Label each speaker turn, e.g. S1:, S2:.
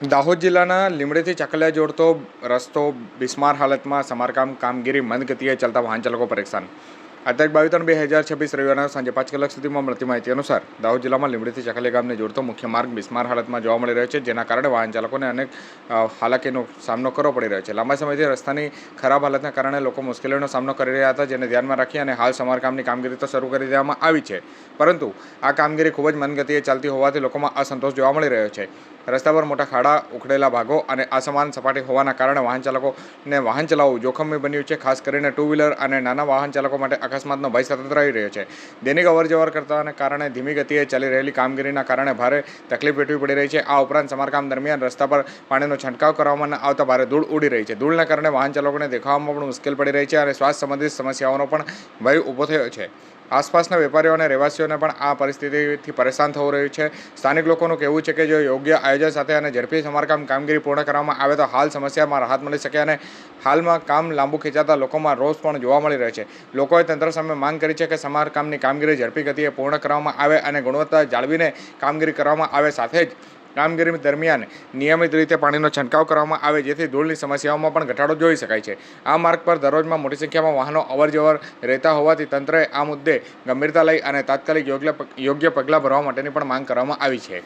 S1: દાહોદ જિલ્લાના લીંબડીથી ચકલિયા જોડતો રસ્તો બિસ્માર હાલતમાં સમારકામ કામગીરી મંદ ગતિએ ચાલતા વાહન ચાલકો પરેશાન. આ તારીખ 22/3/2026 રવિવારના સાંજે 5 કલાક સુધીમાં મળતી માહિતી અનુસાર દાહોદ જિલ્લામાં લીંબડીથી ચકલિયા ગામને જોડતો મુખ્ય માર્ગ બિસ્માર હાલતમાં જોવા મળી રહ્યો છે, જેના કારણે વાહન ચાલકોને અનેક હાલાકીનો સામનો કરવો પડી રહ્યો છે. લાંબા સમયથી રસ્તાની ખરાબ હાલતના કારણે લોકો મુશ્કેલીઓનો સામનો કરી રહ્યા હતા, જેને ધ્યાનમાં રાખી અને હાલ સમારકામની કામગીરી તો શરૂ કરી દેવામાં આવી છે, પરંતુ આ કામગીરી ખૂબ જ મંદ ગતિએ ચાલતી હોવાથી લોકોમાં અસંતોષ જોવા મળી રહ્યો છે. રસ્તા પર મોટા ખાડા, ઉખડેલા ભાગો અને અસમાન સપાટી હોવાના કારણે વાહન ચાલકોને વાહન ચલાવવું જોખમી બન્યું છે. ખાસ કરીને ટુ વ્હીલર અને નાના વાહન ચાલકો માટે અકસ્માતનો ભય સતત રહી રહ્યો છે. દૈનિક અવરજવર કરતાને કારણે ધીમી ગતિએ ચાલી રહેલી કામગીરીના કારણે ભારે તકલીફ વેઠવી પડી રહી છે. આ ઉપરાંત સમારકામ દરમિયાન રસ્તા પર પાણીનો છંટકાવ કરવામાં આવતા ભારે ધૂળ ઉડી રહી છે. ધૂળના કારણે વાહન ચાલકોને દેખાવામાં પણ મુશ્કેલ પડી રહી છે અને શ્વાસ સંબંધિત સમસ્યાઓનો પણ ભય ઊભો થયો છે. આસપાસના વેપારીઓ અને રહેવાસીઓને પણ આ પરિસ્થિતિથી પરેશાન થવું રહ્યું છે. સ્થાનિક લોકોનું કહેવું છે કે જો યોગ્ય આયોજન સાથે અને ઝડપી સમારકામ કામગીરી પૂર્ણ કરવામાં આવે તો હાલ સમસ્યામાં રાહત મળી શકે અને હાલમાં કામ લાંબુ ખેંચાતા લોકોમાં રોષ પણ જોવા મળી રહ્યો છે. લોકોએ તંત્ર સામે માંગ કરી છે કે સમારકામની કામગીરી ઝડપી ગતિએ પૂર્ણ કરવામાં આવે અને ગુણવત્તા જાળવીને કામગીરી કરવામાં આવે. સાથે જ કામગીરી દરમિયાન નિયમિત રીતે પાણીનો છંટકાવ કરવામાં આવે, જેથી ધૂળની સમસ્યાઓમાં પણ ઘટાડો જોઈ શકાય છે. આ માર્ગ પર દરરોજમાં મોટી સંખ્યામાં વાહનો અવરજવર રહેતા હોવાથી તંત્રએ આ મુદ્દે ગંભીરતા લઈ અને તાત્કાલિક યોગ્ય પગલાં ભરવા માટેની પણ માંગ કરવામાં આવી છે.